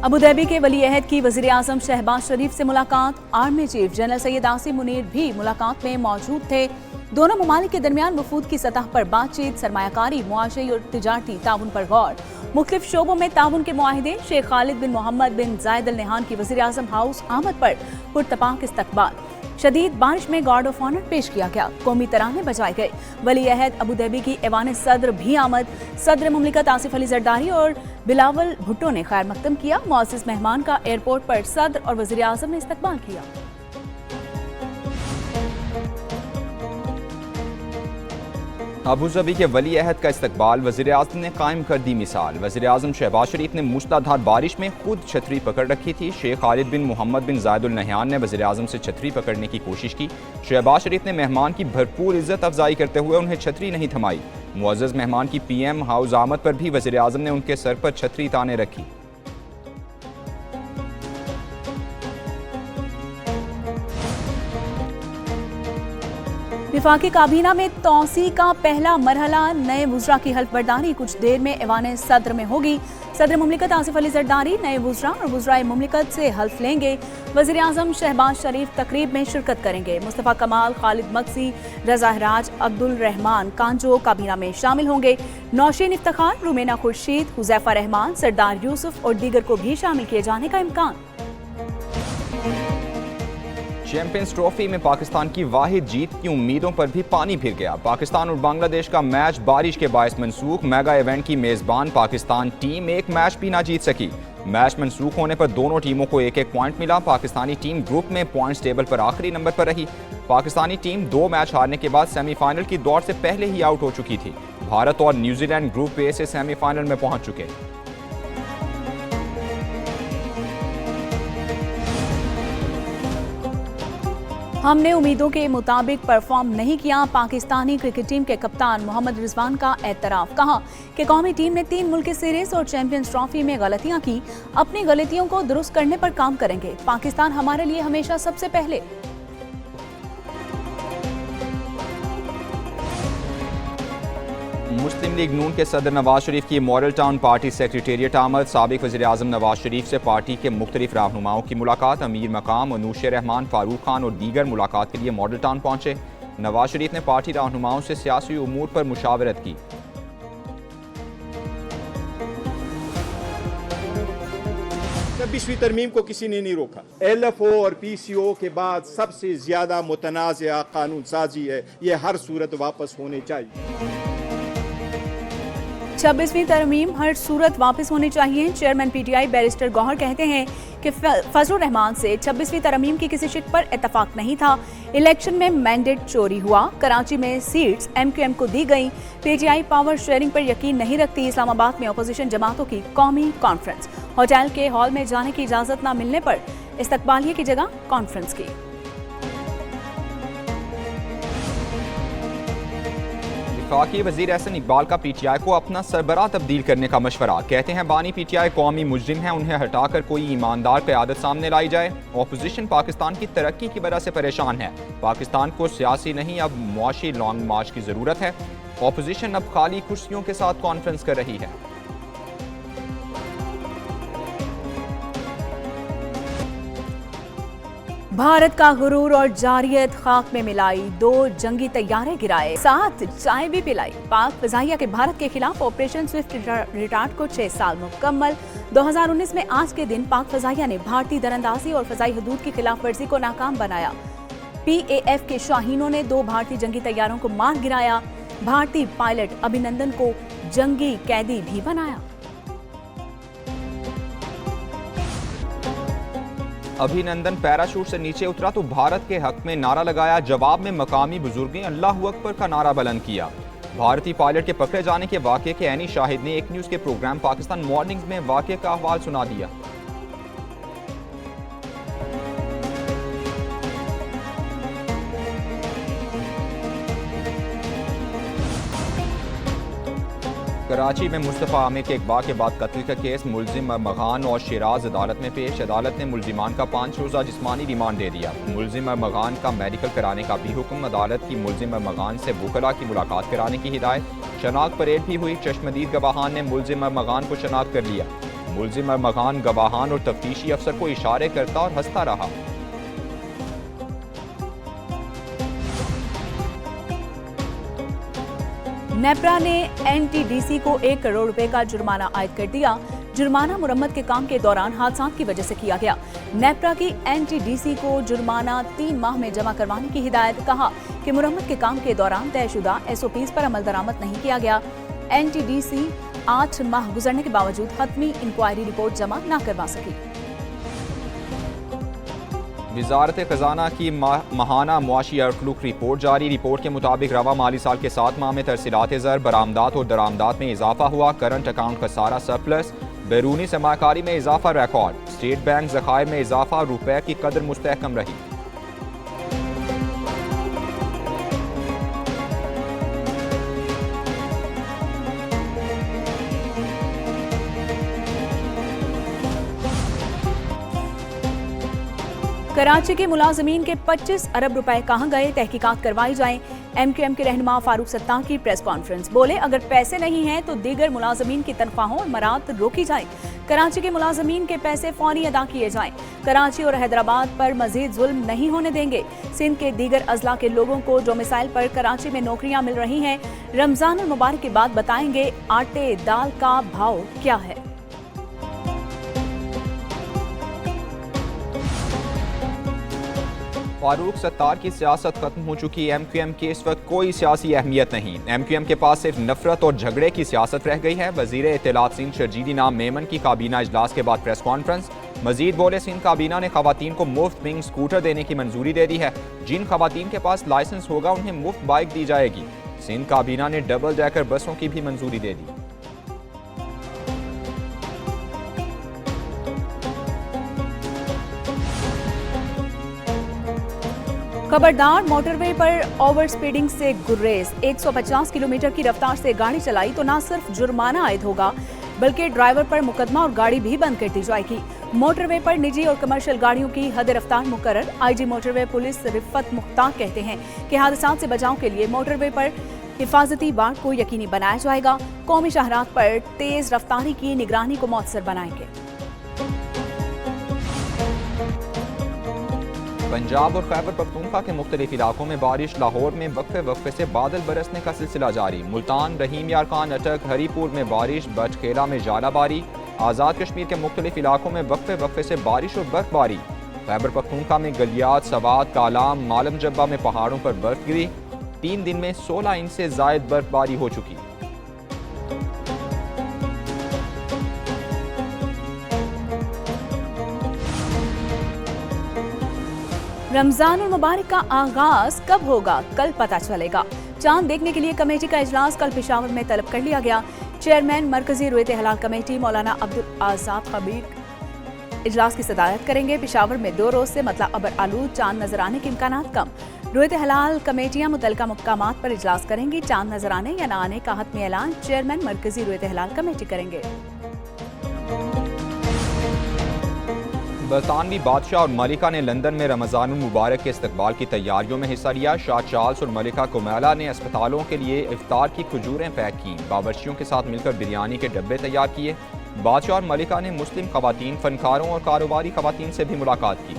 Abu Dhabi के वली अहद की वज़ीर आज़म शहबाज शरीफ से मुलाकात। Army chief general Syed Asim Munir भी मुलाकात में मौजूद थे। दोनों ममालिक के दरमियान वफूद की सतह पर बातचीत, सरमायाकारी, मुआशी और तिजारती ताउन पर गौर, मुख्तलिफ शोबों में ताउन के मुआहिदे। शेख खालिद बिन मोहम्मद बिन जायद अल नहान की वज़ीर आज़म हाउस आमद पर पुरतपाक इस्तकबाल। शदीद बारिश में गार्ड ऑफ ऑनर पेश किया गया, कौमी तराने बजाए गए। वली अहद अबू धाबी की ऐवान सदर भी आमद। सदर मुमलिकत आसिफ अली जरदारी और बिलावल भुट्टो ने खैर मकदम किया। मुअज़्ज़ज़ मेहमान का एयरपोर्ट पर सदर और वज़ीर आज़म ने इस्तकबाल किया। अबू धाबी के वली अहद का इस्तकबाल, वज़ीर आज़म ने कायम कर दी मिसाल। वज़ीर आज़म शहबाज शरीफ ने मूसलाधार बारिश में खुद छतरी पकड़ रखी थी। शेख खालिद बिन मोहम्मद बिन जायद अल नहान ने वज़ीर आज़म से छतरी पकड़ने की कोशिश की। शहबाज शरीफ ने मेहमान की भरपूर इज्जत अफजाई करते हुए उन्हें छतरी नहीं थमाई। मुअज़्ज़ज़ मेहमान की PM हाउस आमद पर भी वज़ीर आज़म ने उनके सर पर छतरी ताने रखी। विफाकी काबीना में तौसी का पहला मरहला, नए वुज़रा की हल्फ बर्दारी कुछ देर में ऐवान सदर में होगी। सदर मुमलिकत आसिफ अली जरदारी नए वुज़रा और वुज़राए मुमलिकत से हल्फ लेंगे। वज़ीर आज़म शहबाज शरीफ तकरीब में शिरकत करेंगे। मुस्तफ़ा कमाल, खालिद मक्सी, रज़ा हराज, अब्दुल रहमान कांजो काबीना में शामिल होंगे। नौशीन इफ्तिखार, रुमेना खुर्शीद, हुज़ैफा रहमान, सरदार यूसुफ और दीगर को भी शामिल किए जाने का इम्कान। चैंपियंस ट्रॉफी में पाकिस्तान की वाहिद जीत की उम्मीदों पर भी पानी फिर गया। पाकिस्तान और बांग्लादेश का मैच बारिश के बायस मनसूख। मेगा इवेंट की मेजबान पाकिस्तान टीम एक मैच भी ना जीत सकी। मैच मनसूख होने पर दोनों टीमों को एक एक पॉइंट मिला। पाकिस्तानी टीम ग्रुप में पॉइंट्स टेबल पर आखिरी नंबर पर रही। पाकिस्तानी टीम 2 मैच हारने के बाद सेमीफाइनल की दौड़ से पहले ही आउट हो चुकी थी। भारत और न्यूजीलैंड ग्रुप ए से सेमीफाइनल में पहुंच चुके। हमने उम्मीदों के मुताबिक परफॉर्म नहीं किया। पाकिस्तानी क्रिकेट टीम के कप्तान मोहम्मद रिजवान का एतराफ। कहा कि कौमी टीम ने 3 मुल्की सीरीज और चैंपियंस ट्रॉफी में गलतियां की। अपनी गलतियों को दुरुस्त करने पर काम करेंगे। पाकिस्तान हमारे लिए हमेशा सबसे पहले। मुस्लिम लीग नून के सदर नवाज शरीफ की मॉडल टाउन पार्टी सेक्रेटेरिएट आमद। साबिक वज़ीर आज़म नवाज शरीफ से पार्टी के मुख्तलिफ रहनुमाओं की मुलाकात। अमीर मकाम अनूश रहमान, फारूक खान और दीगर मुलाकात के लिए मॉडल टाउन पहुंचे। नवाज शरीफ ने पार्टी रहनुमाओं से सियासी उमूर पर मुशावरत की। 26वीं तरमीम को किसी ने नहीं रोका। LFO और PCO के बाद सबसे ज्यादा मुतनाज़ा कानून साजी है, ये हर सूरत वापस होनी चाहिए। 26वीं तरमीम हर सूरत वापस होनी चाहिए। चेयरमैन PTI बैरिस्टर गौहर कहते हैं कि फजलुर रहमान से 26वीं तरमीम की किसी शिक पर इतफाक नहीं था। इलेक्शन में मैंडेट चोरी हुआ। कराची में सीट्स MQM को दी गई। PTI पावर शेयरिंग पर यकीन नहीं रखती। इस्लामाबाद में अपोजिशन जमातों की कौमी कॉन्फ्रेंस। होटल के हॉल में जाने की इजाजत न मिलने पर इस्तकबालिये की जगह कॉन्फ्रेंस की। वफाकी वज़ीर एहसन इकबाल का PTI को अपना सरबराह तब्दील करने का मशवरा। कहते हैं बानी PTI कौमी मुजरिम है, उन्हें हटाकर कोई ईमानदार क़यादत सामने लाई जाए। ऑपोजिशन पाकिस्तान की तरक्की की वजह से परेशान है। पाकिस्तान को सियासी नहीं अब मुआशी लॉन्ग मार्च की ज़रूरत है। ऑपोजिशन अब खाली कुर्सियों के साथ कॉन्फ्रेंस कर रही है। भारत का गुरूर और जारियत खाक में मिलाई। 2 जंगी तैयारे गिराए, 7 चाय भी पिलाई। पाक फजाइया के भारत के खिलाफ ऑपरेशन स्विफ्ट रिटार्ट को 6 साल मुकम्मल। 2019 में आज के दिन पाक फजाइया ने भारतीय दरअंदाजी और फजाई हदूद की खिलाफ वर्जी को नाकाम बनाया। PAF के शाहीनों ने 2 भारतीय जंगी तैयारों को मार गिराया। भारतीय पायलट अभिनंदन को जंगी कैदी भी बनाया। अभिनंदन पैराशूट से नीचे उतरा तो भारत के हक में नारा लगाया। जवाब में मकामी बुजुर्गों अल्लाहू अकबर का नारा बुलंद किया। भारतीय पायलट के पकड़े जाने के वाक़े के ऐनी शाहिद ने एक न्यूज़ के प्रोग्राम पाकिस्तान मॉर्निंग्स में वाक़े का अहवाल सुना दिया। कराची में मुस्तफ़ा आमिर के अगवा के बाद कत्ल का केस। मुलजिम मरमगान और शिराज अदालत में पेश। अदालत ने मुलजिमान का 5 रोज़ा जिस्मानी रिमांड दे दिया। मुलजिम मरमगान का मेडिकल कराने का भी हुक्म। अदालत की मुलजिम मरमगान से वुकला की मुलाकात कराने की हिदायत। शनाख्त परेड भी हुई। चश्मदीद गवाहान ने मुलजिम मरमगान को शनाख्त कर लिया। मुलजिम अरमगान गवाहान और तफ्तीशी अफसर को इशारे करता और हंसता रहा। नेप्रा ने एनटीडीसी को 1 करोड़ रुपए का जुर्माना आयद कर दिया। जुर्माना मुरम्मत के काम के दौरान हादसा की वजह से किया गया। नेप्रा की एनटीडीसी को जुर्माना 3 माह में जमा करवाने की हिदायत। कहा कि मुरम्मत के काम के दौरान तयशुदा एसओपीज पर अमल दरामद नहीं किया गया। एनटीडीसी 8 माह गुजरने के बावजूद हतमी इंक्वायरी रिपोर्ट जमा न करवा सकी। वजारत खजाना की माहाना मुआशी आउटलुक रिपोर्ट जारी। रिपोर्ट के मुताबिक रवा माली साल के 7 माह में तरसीलात ज़र, बरामदात और दरामदात में इजाफा हुआ। करंट अकाउंट खसारा सरप्लस, बैरूनी सरमाकारी में इजाफा रिकॉर्ड। स्टेट बैंक ज़खायर में इजाफा, रुपए की कदर मुस्तहकम रही। कराची के मुलाजमीन के 25 अरब रुपए कहां गए, तहकीकात करवाई जाए। एमक्यूएम के रहनुमा फारूक सत्तार की प्रेस कॉन्फ्रेंस। बोले अगर पैसे नहीं हैं तो दीगर मुलाजमीन की तनख्वाहों और मरात रोकी जाए। कराची के मुलाजमीन के पैसे फौरी अदा किए जाएं। कराची और हैदराबाद पर मजीद जुल्म नहीं होने देंगे। सिंध के दीगर अजला के लोगों को डोमिसाइल पर कराची में नौकरियां मिल रही हैं। रमजान मुबारक के बाद बताएंगे आटे दाल का भाव क्या है। फारूक सत्तार की सियासत खत्म हो चुकी। एमक्यूएम की इस वक्त कोई सियासी अहमियत नहीं। एमक्यूएम के पास सिर्फ नफरत और झगड़े की सियासत रह गई है। वजीर इत्तलात सिंध शर्जीली नाम मेमन की काबीना इजलास के बाद प्रेस कॉन्फ्रेंस। मजीद बोले सिंध काबीना ने खवातीन को मुफ्त विंग स्कूटर देने की मंजूरी दे दी है। जिन खवातीन के पास लाइसेंस होगा उन्हें मुफ्त बाइक दी जाएगी। सिंध काबीना ने डबल डेकर बसों की भी मंजूरी दे दी। खबरदार, मोटरवे पर ओवर स्पीडिंग से गुर्रेज। 150 किलोमीटर की रफ्तार से गाड़ी चलाई तो न सिर्फ जुर्माना आयद होगा बल्कि ड्राइवर पर मुकदमा और गाड़ी भी बंद कर दी जाएगी। मोटरवे पर निजी और कमर्शियल गाड़ियों की हद रफ्तार मुकर्रर। IG motorway police Rifat Mukhtar कहते हैं कि हादसात से बचाव के लिए मोटरवे पर हिफाजती बाड़ को यकीनी बनाया जाएगा। कौमी शाहरात पर तेज रफ्तारी की निगरानी को मौसर बनाएंगे। पंजाब और खैबर पख्तूनख्वा के मुख्तलिफ इलाकों में बारिश। लाहौर में वक्फे वक्फे से बादल बरसने का सिलसिला जारी। मुल्तान, रहीम यार खान, अटक, हरीपुर में बारिश। बटखेरा में जालाबारी। आज़ाद कश्मीर के मुख्तलिफ इलाकों में वक्फे वक्फे से बारिश और बर्फबारी। खैबर पख्तूनख्वा में गलियात, सवात, कालाम, मालम जब्बा में पहाड़ों पर बर्फ गिरी। 3 दिन में 16 इंच से जायद बर्फबारी हो चुकी। रमजान मुबारक का आगाज कब होगा, कल पता चलेगा। चांद देखने के लिए कमेटी का इजलास कल पेशावर में तलब कर लिया गया। चेयरमैन मरकजी रुयत हलाल कमेटी मौलाना अब्दुल आज़ाद खबीर इजलास की सदारत करेंगे। पेशावर में 2 रोज से मतलब अबर आलूद चांद नजर आने के इम्कानात कम। रुयत हलाल कमेटियां मुतल्लिका मकामात पर इजलास करेंगी। चांद नजर आने या न आने का हतमी ऐलान चेयरमैन मरकजी रुयत हलाल कमेटी करेंगे। बरतानवी बादशाह और मलिका ने लंदन में रमजान मुबारक के इस्तकबाल की तैयारियों में हिस्सा लिया। शाह चार्ल्स और मलिका कुमैला ने अस्पतालों के लिए इफ्तार की खजूरें पैक की। बावर्चियों के साथ मिलकर बिरयानी के डब्बे तैयार किए। बादशाह और मलिका ने मुस्लिम खवातीन, फनकारों और कारोबारी खवातीन से भी मुलाकात की।